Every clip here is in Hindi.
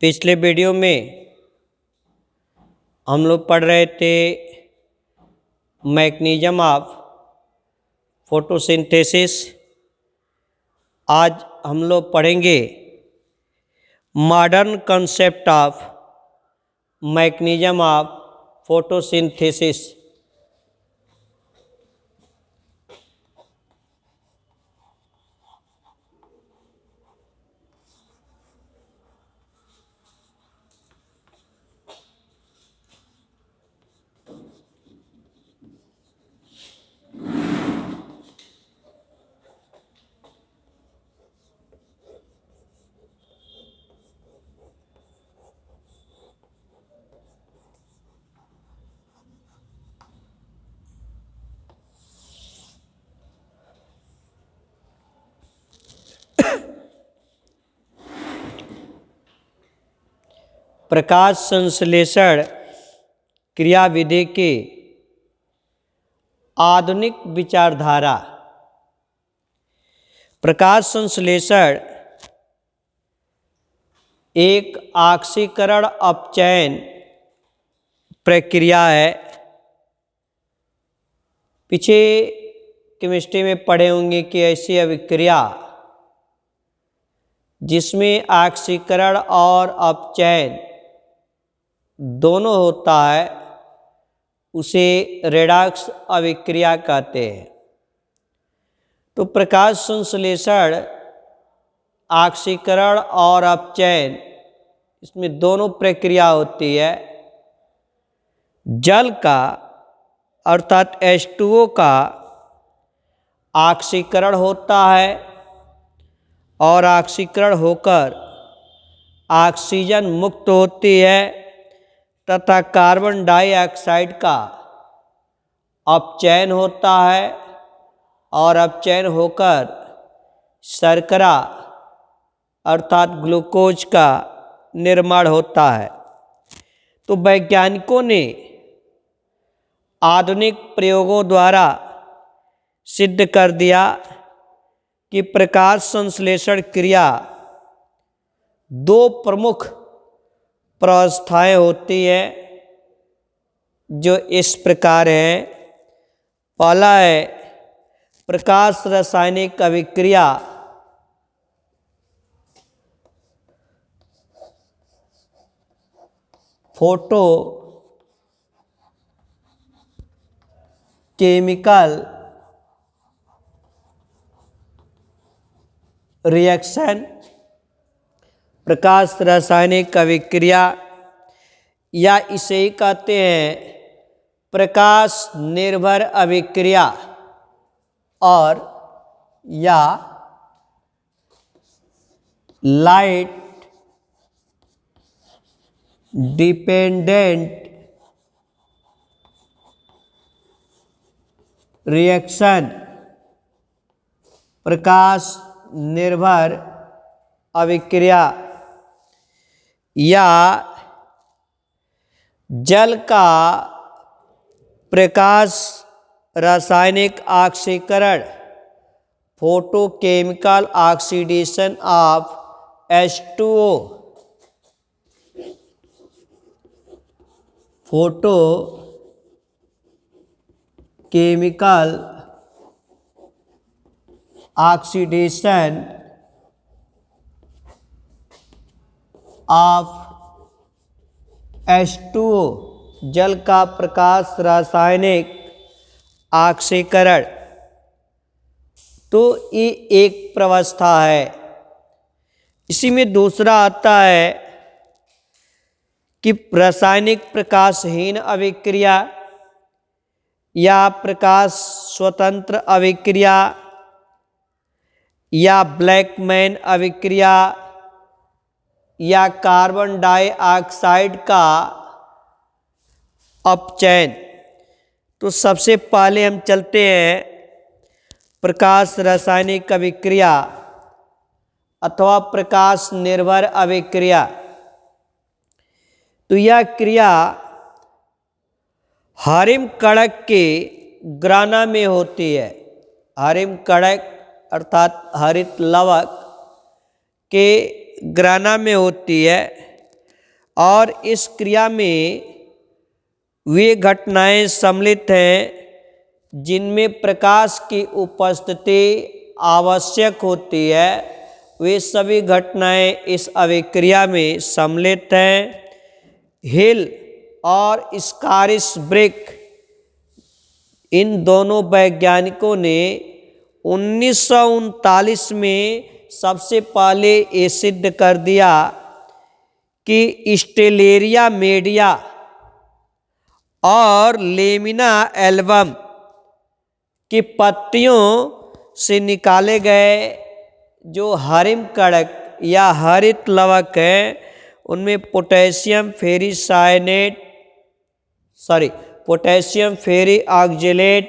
पिछले वीडियो में हम लोग पढ़ रहे थे मैकेनिज्म ऑफ फोटोसिंथेसिस। आज हम लोग पढ़ेंगे modern concept of mechanism of photosynthesis. प्रकाश संश्लेषण क्रियाविधि की आधुनिक विचारधारा। प्रकाश संश्लेषण एक ऑक्सीकरण अपचयन प्रक्रिया है। पीछे केमिस्ट्री में पढ़े होंगे कि ऐसी अभिक्रिया जिसमें ऑक्सीकरण और अपचयन दोनों होता है उसे रेडॉक्स अभिक्रिया कहते हैं। तो प्रकाश संश्लेषण ऑक्सीकरण और अपचयन इसमें दोनों प्रक्रिया होती है। जल का अर्थात H2O का ऑक्सीकरण होता है और ऑक्सीकरण होकर ऑक्सीजन मुक्त होती है तथा कार्बन डाइऑक्साइड का अपचयन होता है और अपचयन होकर शर्करा अर्थात ग्लूकोज का निर्माण होता है। तो वैज्ञानिकों ने आधुनिक प्रयोगों द्वारा सिद्ध कर दिया कि प्रकाश संश्लेषण क्रिया दो प्रमुख प्रावस्थाएं होती है जो इस प्रकार हैं। पहला है प्रकाश रासायनिक अभिक्रिया। Photo chemical reaction. प्रकाश रासायनिक अभिक्रिया या इसे ही कहते हैं प्रकाश निर्भर अभिक्रिया और या लाइट डिपेंडेंट रिएक्शन। प्रकाश निर्भर अभिक्रिया या जल का प्रकाश रासायनिक ऑक्सीकरण photochemical oxidation of H2O। Photo chemical oxidation of H2O जल का प्रकाश रासायनिक ऑक्सीकरण। तो ये एक प्रावस्था है। इसी में दूसरा आता है कि रासायनिक प्रकाशहीन अभिक्रिया या प्रकाश स्वतंत्र अभिक्रिया या ब्लैकमैन अभिक्रिया या कार्बन डाइऑक्साइड का अपचयन। तो सबसे पहले हम चलते हैं प्रकाश रासायनिक अभिक्रिया अथवा प्रकाश निर्भर अभिक्रिया। तो यह क्रिया हरिम कणक के ग्राना में होती है। हरिम कणक अर्थात हरित लवक के ग्राना में होती है। और इस क्रिया में वे घटनाएं सम्मिलित हैं जिनमें प्रकाश की उपस्थिति आवश्यक होती है। वे सभी घटनाएं इस अभिक्रिया में सम्मिलित हैं। हिल और स्कॉटिश ब्रिक, इन दोनों वैज्ञानिकों ने 1939 में सबसे पहले ये सिद्ध कर दिया कि स्टेलेरिया मीडिया और लेमिना एल्बम की पत्तियों से निकाले गए जो हरिम कणक या हरित लवक हैं, उनमें पोटेशियम फेरी ऑक्जेलेट,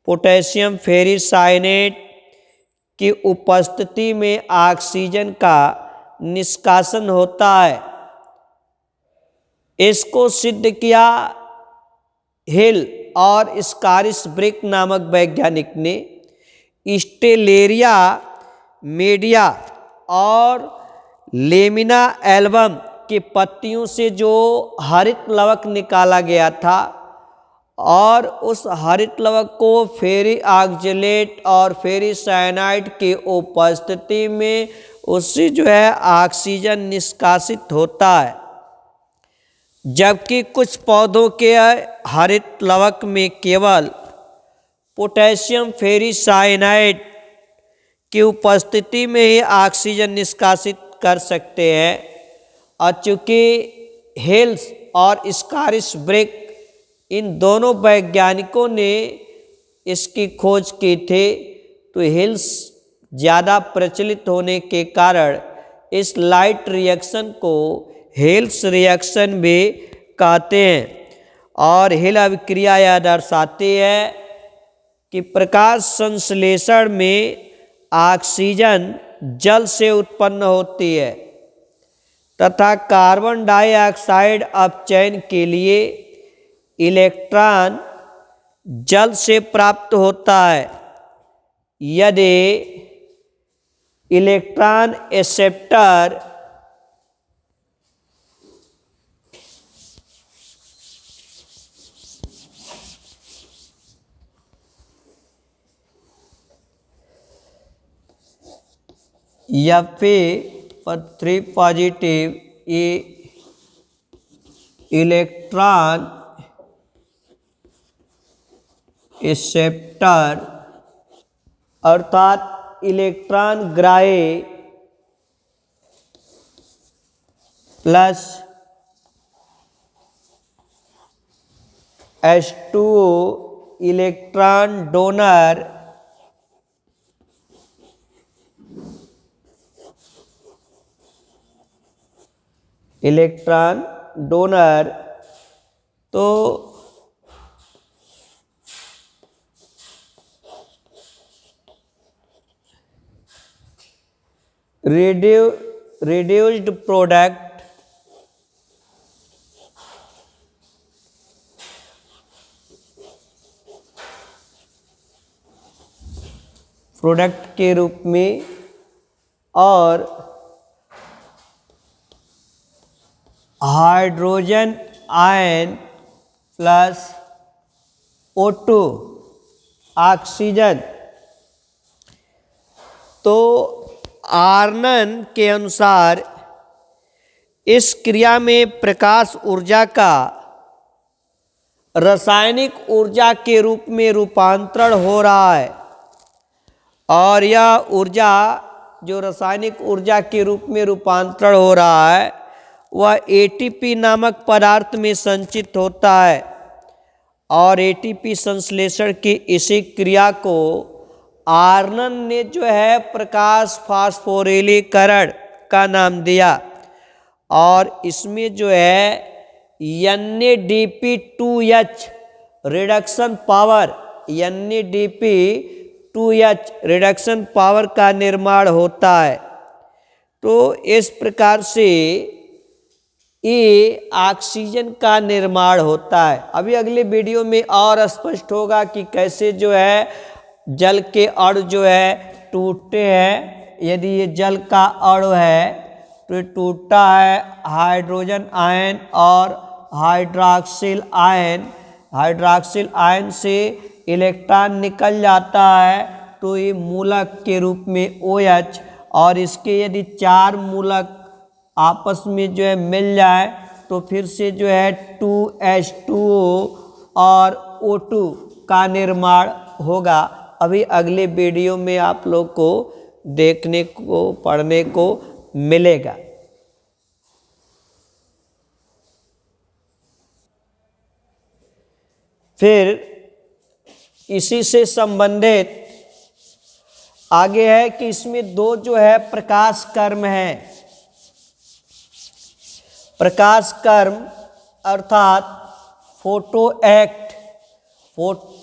पोटेशियम फेरी साइनेट की उपस्थिति में ऑक्सीजन का निष्कासन होता है। इसको सिद्ध किया हिल और स्कॉटिश ब्रिक नामक वैज्ञानिक ने। स्टेलेरिया मीडिया और लेमिना एल्बम की पत्तियों से जो हरित लवक निकाला गया था और उस हरित लवक को फेरी ऑक्जेलेट और फेरी साइनाइड की उपस्थिति में उससे जो है ऑक्सीजन निष्कासित होता है, जबकि कुछ पौधों के हरित लवक में केवल पोटेशियम फेरी साइनाइड की उपस्थिति में ही ऑक्सीजन निष्कासित कर सकते हैं। और चूँकि हिल्स और स्कॉटिश ब्रिक, इन दोनों वैज्ञानिकों ने इसकी खोज की थी, तो हिल्स ज़्यादा प्रचलित होने के कारण इस लाइट रिएक्शन को हिल्स रिएक्शन भी कहते हैं। और हिल अभिक्रिया यह दर्शाती है कि प्रकाश संश्लेषण में ऑक्सीजन जल से उत्पन्न होती है तथा कार्बन डाइऑक्साइड अपचयन के लिए इलेक्ट्रॉन जल से प्राप्त होता है। यदि इलेक्ट्रॉन एक्सेप्टर Fe3 पॉजिटिव ये इलेक्ट्रॉन एक्सेप्टर अर्थात इलेक्ट्रॉन ग्राही प्लस H2O इलेक्ट्रॉन डोनर तो reduced प्रोडक्ट के रूप में और hydrogen ion plus O2 oxygen. तो आर्नन के अनुसार इस क्रिया में प्रकाश ऊर्जा का रासायनिक ऊर्जा के रूप में रूपांतरण हो रहा है और यह ऊर्जा जो रासायनिक ऊर्जा के रूप में रूपांतरण हो रहा है वह एटीपी नामक पदार्थ में संचित होता है और एटीपी संश्लेषण की इसी क्रिया को आर्नन ने जो है प्रकाश फास्फोरिलीकरण का नाम दिया और इसमें जो है NADP2H reduction power NADP2H reduction power का निर्माण होता है। तो इस प्रकार से ये ऑक्सीजन का निर्माण होता है। अभी अगले वीडियो में और स्पष्ट होगा कि कैसे जो है जल के अणु जो है टूटते हैं। यदि ये जल का अणु है तो ये टूटता है हाइड्रोजन आयन और हाइड्रॉक्सिल आयन। हाइड्रॉक्सिल आयन से इलेक्ट्रॉन निकल जाता है तो ये मूलक के रूप में OH, और इसके यदि 4 मूलक आपस में जो है मिल जाए तो फिर से जो है 2H2O और O2 का निर्माण होगा। अभी अगले वीडियो में आप लोग को देखने को पढ़ने को मिलेगा। फिर इसी से संबंधित आगे है कि इसमें 2 जो है प्रकाश कर्म है। प्रकाश कर्म अर्थात फोटो एक्ट,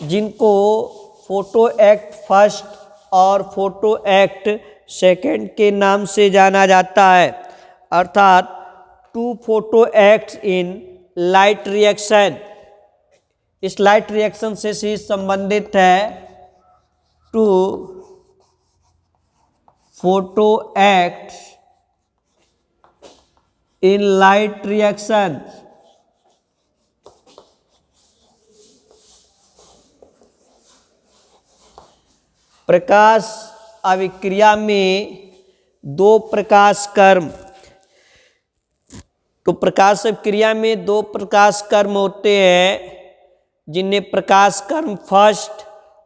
जिनको फोटो एक्ट फर्स्ट और फोटो एक्ट सेकंड के नाम से जाना जाता है। अर्थात 2 photo acts in light reaction. इस लाइट रिएक्शन से ही संबंधित है 2 photo acts in light reaction. प्रकाश अभिक्रिया में 2 प्रकाश कर्म। तो प्रकाश अभिक्रिया में 2 प्रकाश कर्म होते हैं जिन्हें प्रकाश कर्म फर्स्ट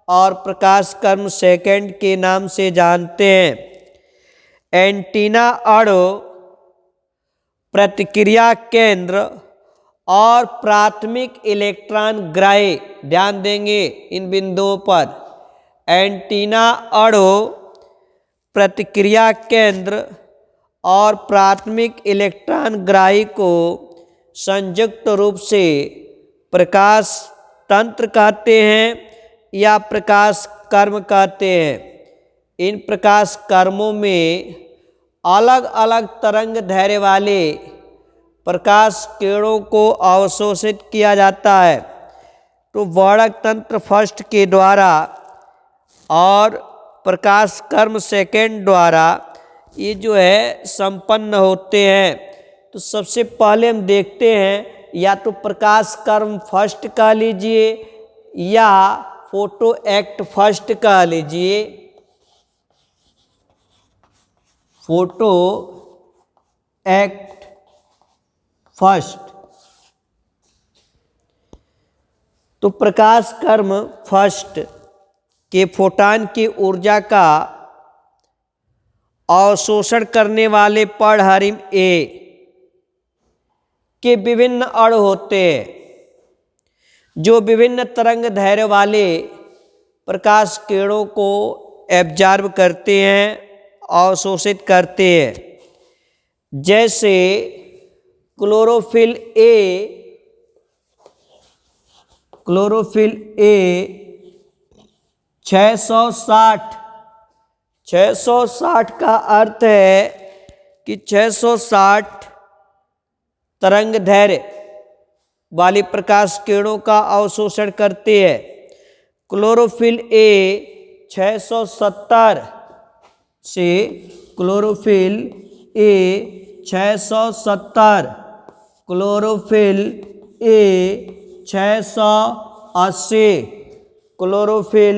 और प्रकाश कर्म सेकंड के नाम से जानते हैं। एंटीना अणु, प्रतिक्रिया केंद्र और प्राथमिक इलेक्ट्रॉन ग्राही। ध्यान देंगे इन बिंदुओं पर। एंटीना अणु, प्रतिक्रिया केंद्र और प्राथमिक इलेक्ट्रॉन ग्राही को संयुक्त रूप से प्रकाश तंत्र कहते हैं या प्रकाश कर्म कहते हैं। इन प्रकाश कर्मों में अलग अलग तरंग दैर्ध्य वाले प्रकाश किरणों को अवशोषित किया जाता है। तो वर्णक तंत्र फर्स्ट के द्वारा और प्रकाश कर्म सेकंड द्वारा ये जो है संपन्न होते हैं। तो सबसे पहले हम देखते हैं, या तो प्रकाश कर्म फर्स्ट कह लीजिए या फोटो एक्ट फर्स्ट कह लीजिए। Photo act first. तो प्रकाश कर्म फर्स्ट के फोटॉन की ऊर्जा का अवशोषण करने वाले पराहरिम A के विभिन्न अणु होते हैं जो विभिन्न तरंग दैर्ध्य वाले प्रकाश किरणों को एब्जॉर्ब करते हैं, अवशोषित करते हैं। जैसे क्लोरोफिल A 660 का अर्थ है कि 660 तरंग दैर्ध्य वाली प्रकाश किरणों का अवशोषण करते हैं। क्लोरोफिल A 670 से chlorophyll A 670, chlorophyll A 680, chlorophyll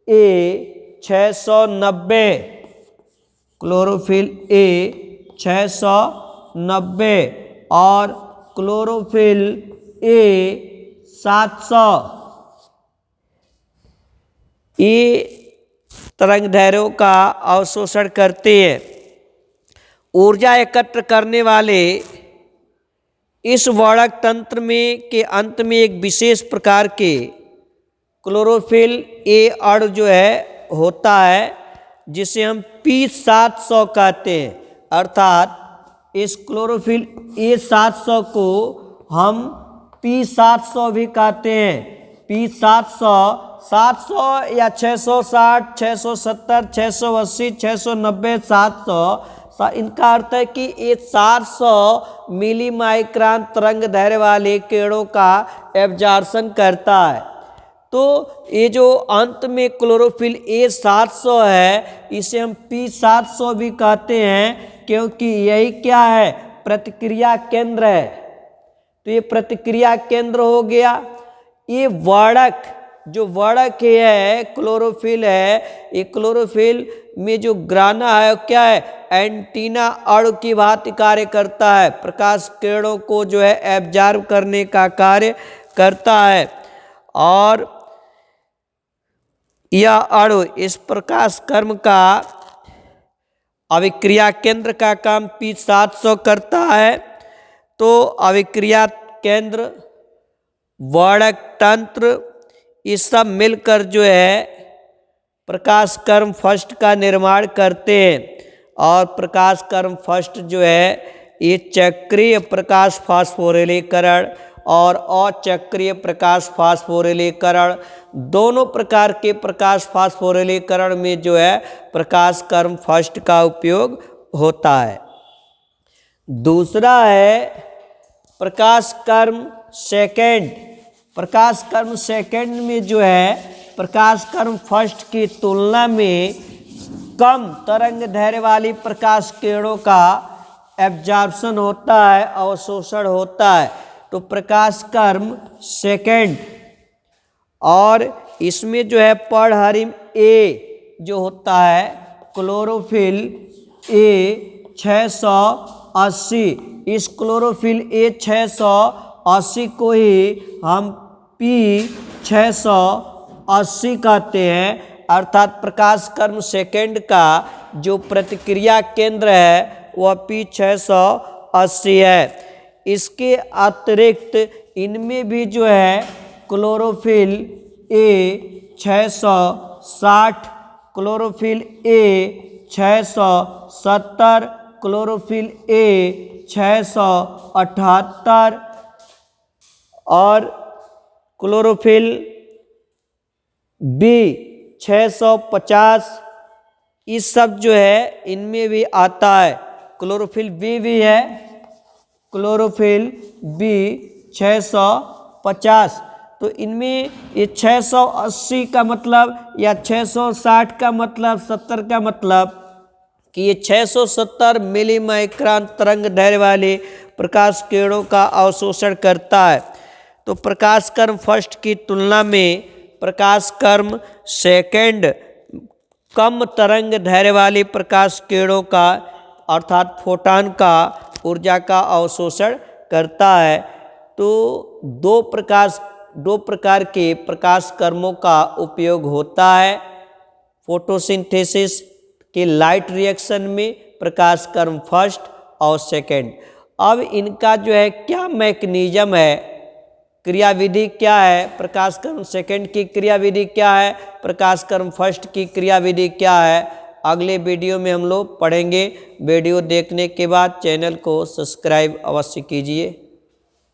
A 690, chlorophyll A 690 और क्लोरोफिल A 700। ये तरंग दैर्ध्यों का अवशोषण करते हैं। ऊर्जा एकत्र करने वाले इस वर्णक तंत्र में के अंत में एक विशेष प्रकार के क्लोरोफिल A अणु जो है होता है, जिसे हम P700 कहते हैं। अर्थात इस क्लोरोफिल A700 को हम P700 भी कहते हैं। P700, 700 या 660, 670, 680, 690, 700, इनका अर्थ है कि ये 400 मिली माइक्रोन तरंग दैर्ध्य वाले किरणों का एब्जॉर्प्शन करता है। तो ये जो अंत में क्लोरोफिल A700 है, इसे हम P700 भी कहते हैं। क्योंकि यही क्या है, प्रतिक्रिया केंद्र है। तो ये प्रतिक्रिया केंद्र हो गया। ये वर्णक, जो वर्णक है क्लोरोफिल है, ये क्लोरोफिल में जो ग्राना है क्या है, एंटीना अणु की भांति कार्य करता है, प्रकाश किरणों को जो है एब्जॉर्ब करने का कार्य करता है। और यह अणु इस प्रकाश कर्म का अभिक्रिया केंद्र का काम P700 करता है। तो अभिक्रिया केंद्र, वर्णक तंत्र, ये सब मिलकर जो है प्रकाश कर्म फर्स्ट का निर्माण करते हैं। और प्रकाश कर्म फर्स्ट जो है ये चक्रीय प्रकाश फास्फोरिलीकरण और अचक्रीय प्रकाश फास्फोरिलीकरण, दोनों प्रकार के प्रकाश फास्फोरिलीकरण में जो है प्रकाश कर्म फर्स्ट का उपयोग होता है। दूसरा है प्रकाश कर्म सेकेंड। प्रकाश कर्म सेकेंड में जो है प्रकाश कर्म फर्स्ट की तुलना में कम तरंग दैर्ध्य वाली प्रकाश किरणों का एब्जॉर्प्शन होता है, अवशोषण होता है। तो प्रकाश कर्म सेकेंड, और इसमें जो है पढ़हरिम ए जो होता है क्लोरोफिल ए 680, इस क्लोरोफिल ए 680 को ही हम P680 कहते हैं। अर्थात प्रकाश कर्म सेकेंड का जो प्रतिक्रिया केंद्र है वह P680 है। इसके अतिरिक्त इनमें भी जो है chlorophyll A 660, chlorophyll A 670, chlorophyll A 678 और क्लोरोफिल बी 650, इस सब जो है इनमें भी आता है। क्लोरोफिल बी भी है, क्लोरोफिल बी 650। तो इनमें ये 680 का मतलब या 660 का मतलब 70 का मतलब कि ये 670 मिलीमाइक्रोन तरंग दैर्ध्य वाले प्रकाश किरणों का अवशोषण करता है। तो प्रकाश कर्म फर्स्ट की तुलना में प्रकाश कर्म सेकेंड कम तरंग दैर्ध्य वाली प्रकाश किरणों का अर्थात फोटॉन का ऊर्जा का अवशोषण करता है। तो दो प्रकार के प्रकाश कर्मों का उपयोग होता है फोटोसिंथेसिस के लाइट रिएक्शन में, प्रकाश कर्म फर्स्ट और सेकेंड। अब इनका जो है क्या मैकेनिज्म है, क्रियाविधि क्या है, प्रकाश कर्म सेकेंड की क्रियाविधि क्या है, प्रकाश कर्म फर्स्ट की क्रियाविधि क्या है, अगले वीडियो में हम लोग पढ़ेंगे। वीडियो देखने के बाद चैनल को सब्सक्राइब अवश्य कीजिए।